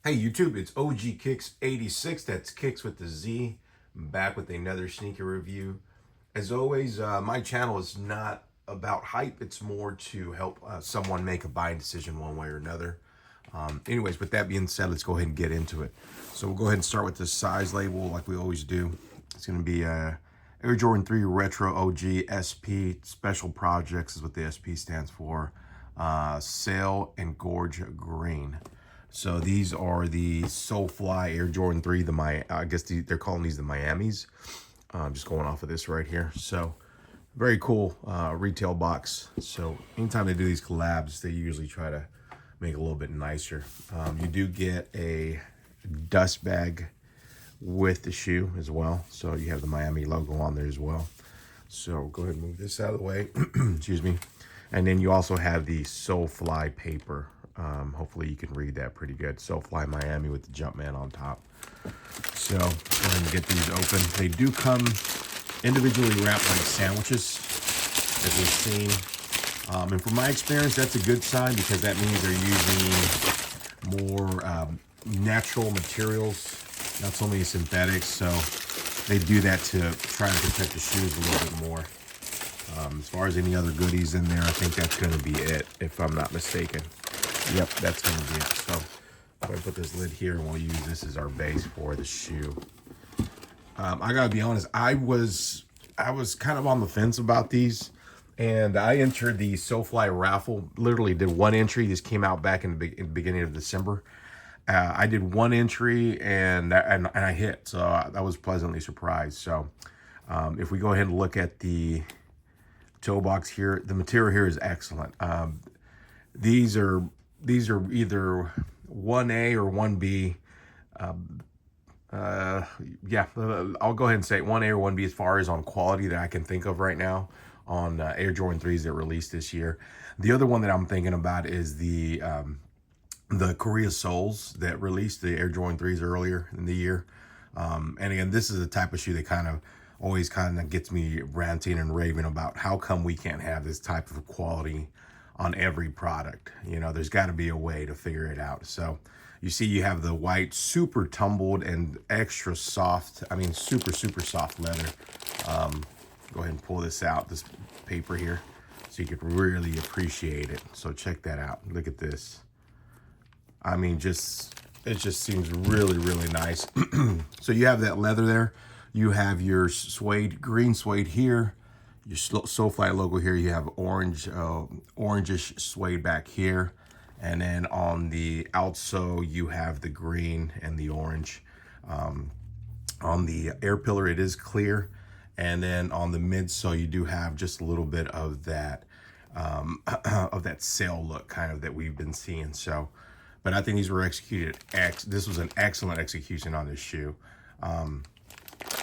Hey YouTube, it's OG Kicks 86. That's Kicks with the Z. I'm back with another sneaker review. As always, my channel is not about hype. It's more to help someone make a buying decision one way or another. Anyways, with that being said, let's go ahead and get into it. So we'll go ahead and start with the size label like we always do. It's going to be Air Jordan 3 Retro OG SP Special Projects is what the SP stands for. Sail and Gorge Green. So these are the Solefly Air Jordan 3, I guess they're calling these the Miamis. Just going off of this right here. So very cool retail box. So anytime they do these collabs, they usually try to make it a little bit nicer. You do get a dust bag with the shoe as well. So you have the Miami logo on there as well. So go ahead and move this out of the way. Excuse me. And then you also have the Solefly paper. Hopefully you can read that pretty good. Solefly Miami with the Jumpman on top. So go ahead and get these open. They do come individually wrapped like sandwiches, as we've seen. And from my experience, that's a good sign because that means they're using more natural materials, not so many synthetics. So they do that to try to protect the shoes a little bit more. As far as any other goodies in there, I think that's going to be it, if I'm not mistaken. Yep, that's going to be it. So I'm going to put this lid here, and we'll use this as our base for the shoe. I got to be honest, I was kind of on the fence about these, and I entered the SoFly raffle. Literally did one entry. This came out back in the beginning of December. I did one entry, and I hit, so I was pleasantly surprised. So if we go ahead and look at the toe box here, the material here is excellent. These are either 1A or 1B. Yeah, I'll go ahead and say 1A or 1B as far as on quality that I can think of right now on Air Jordan 3s that released this year. The other one that I'm thinking about is the Korea soles that released the Air Jordan 3s earlier in the year. And again, this is the type of shoe that always gets me ranting and raving about how come we can't have this type of quality on every product. You know, there's got to be a way to figure it out. So you see you have the white, super tumbled and extra soft, I mean super soft leather. Go ahead and pull this out, this paper here, so you could really appreciate it. So check that out. Look at this. I mean, it just seems really nice. So you have that leather there. You have your suede, green suede here. Your Solefly logo here. You have orangish suede back here. And then on the outsole, you have the green and the orange. On the air pillar, it is clear. And then on the midsole, you do have just a little bit of that sail look kind of that we've been seeing. So, but I think these were executed. This was an excellent execution on this shoe.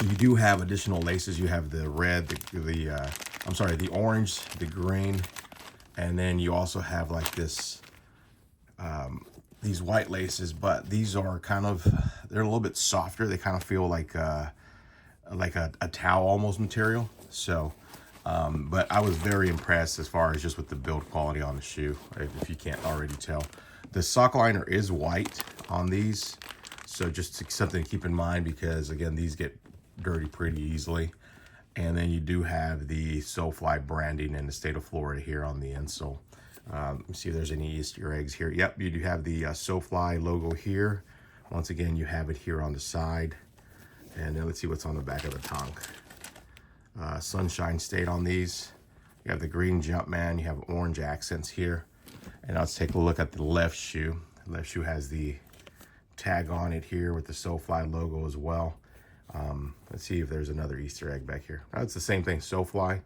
You do have additional laces. You have the red, the orange, the green, and then you also have like this, these white laces, but these are they're a little bit softer. They kind of feel like a towel almost material. So, but I was very impressed as far as just with the build quality on the shoe, if you can't already tell. The sock liner is white on these, so just something to keep in mind because again, these get dirty pretty easily. And then you do have the Solefly branding in the state of Florida here on the insole. Let me see if there's any Easter eggs here. Yep, you do have the Solefly logo here. Once again, you have it here on the side. And then let's see what's on the back of the tongue. Sunshine State on these. You have the green Jumpman. You have orange accents here. And let's take a look at the left shoe. The left shoe has the tag on it here with the Solefly logo as well. Let's see if there's another Easter egg back here. It's the same thing, Solefly.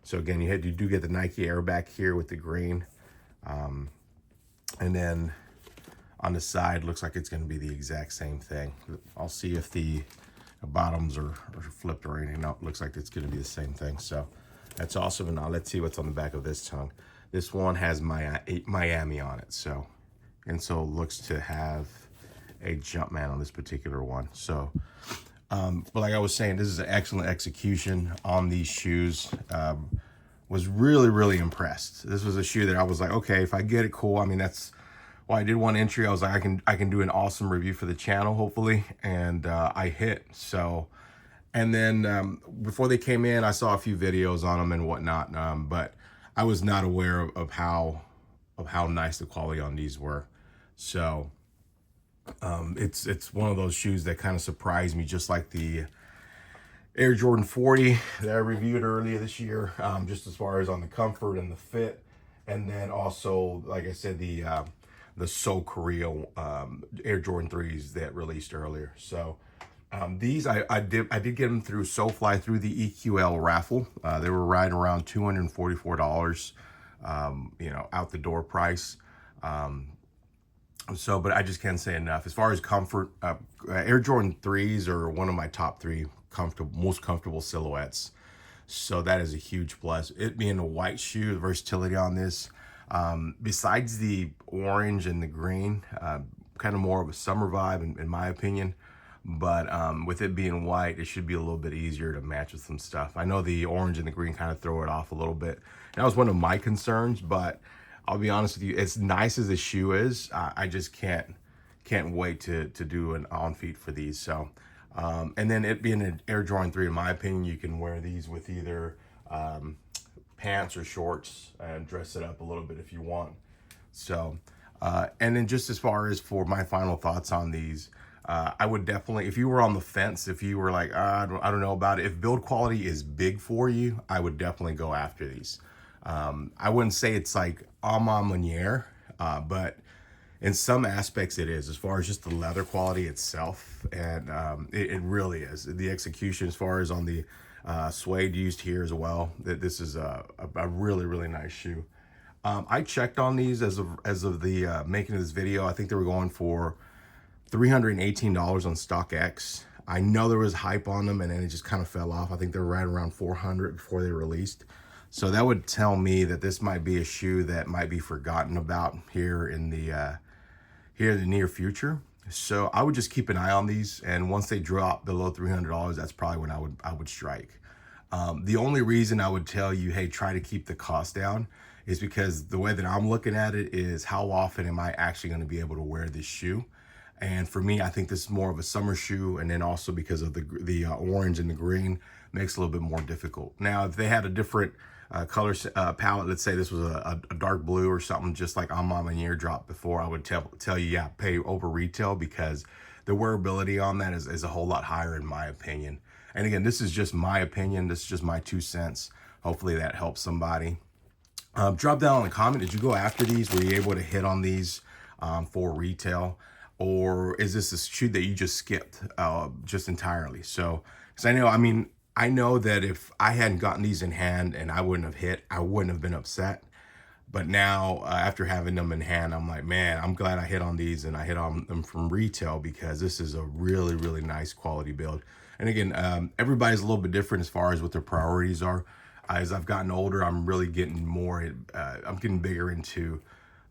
So again, you do get the Nike Air back here with the green. And then on the side, looks like it's going to be the exact same thing. I'll see if the bottoms are flipped or anything. No, it looks like it's going to be the same thing. So that's awesome. And now let's see what's on the back of this tongue. This one has Miami on it. So, and so it looks to have a Jumpman on this particular one. So, but like I was saying, this is an excellent execution on these shoes. Was really impressed. This was a shoe that I was like, okay, if I get it, cool. I mean, that's well, I did one entry. I was like, I can do an awesome review for the channel, hopefully, and I hit. So, and then before they came in, I saw a few videos on them and whatnot, but I was not aware of how nice the quality on these were. So it's one of those shoes that kind of surprised me, just like the Air Jordan 40 that I reviewed earlier this year, just as far as on the comfort and the fit. And then also, like I said, the So Korea Air Jordan 3s that released earlier. So these I did get them through Solefly through the EQL raffle. They were right around $244, you know, out the door price. So, but I just can't say enough. As far as comfort, Air Jordan 3s are one of my top 3 most comfortable silhouettes. So that is a huge plus. It being a white shoe, the versatility on this, besides the orange and the green, kind of more of a summer vibe in my opinion. But with it being white, it should be a little bit easier to match with some stuff. I know the orange and the green kind of throw it off a little bit. That was one of my concerns, but I'll be honest with you, as nice as the shoe is, I just can't wait to do an on feet for these. So, and then it being an Air Jordan 3, in my opinion, you can wear these with either pants or shorts and dress it up a little bit if you want. So, and then just as far as for my final thoughts on these, I would definitely, if you were on the fence, if you were like, I don't know about it, if build quality is big for you, I would definitely go after these. I wouldn't say it's like a ma maniere, but in some aspects it is, as far as just the leather quality itself. And it really is. The execution, as far as on the suede used here as well, that this is a really, really nice shoe. I checked on these as of the making of this video. I think they were going for $318 on StockX. I know there was hype on them and then it just kind of fell off. I think they were right around 400 before they released. So that would tell me that this might be a shoe that might be forgotten about here in the near future. So I would just keep an eye on these, and once they drop below $300, that's probably when I would strike. The only reason I would tell you, hey, try to keep the cost down, is because the way that I'm looking at it is, how often am I actually going to be able to wear this shoe? And for me, I think this is more of a summer shoe, and then also because of the orange and the green makes it a little bit more difficult. Now, if they had a different color palette, let's say this was a dark blue or something, just like on my year drop before, I would tell you, yeah, pay over retail, because the wearability on that is a whole lot higher in my opinion. And again, this is just my opinion. This is just my 2 cents. Hopefully that helps somebody. Drop down in the comment, did you go after these? Were you able to hit on these for retail? Or is this a shoe that you just skipped just entirely? So, because I know that if I hadn't gotten these in hand and I wouldn't have hit, I wouldn't have been upset. But now, after having them in hand, I'm like, man, I'm glad I hit on these, and I hit on them from retail, because this is a really, really nice quality build. And again, everybody's a little bit different as far as what their priorities are. As I've gotten older, I'm really getting more, I'm getting bigger into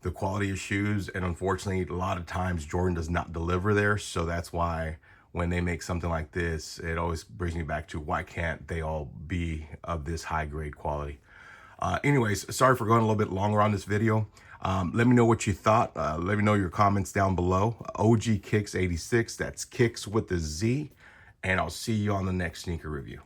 the quality of shoes. And unfortunately, a lot of times Jordan does not deliver there. So that's why when they make something like this, it always brings me back to, why can't they all be of this high grade quality? Anyways, sorry for going a little bit longer on this video. Let me know what you thought. Let me know your comments down below. OG Kicks 86, that's Kicks with a Z. And I'll see you on the next sneaker review.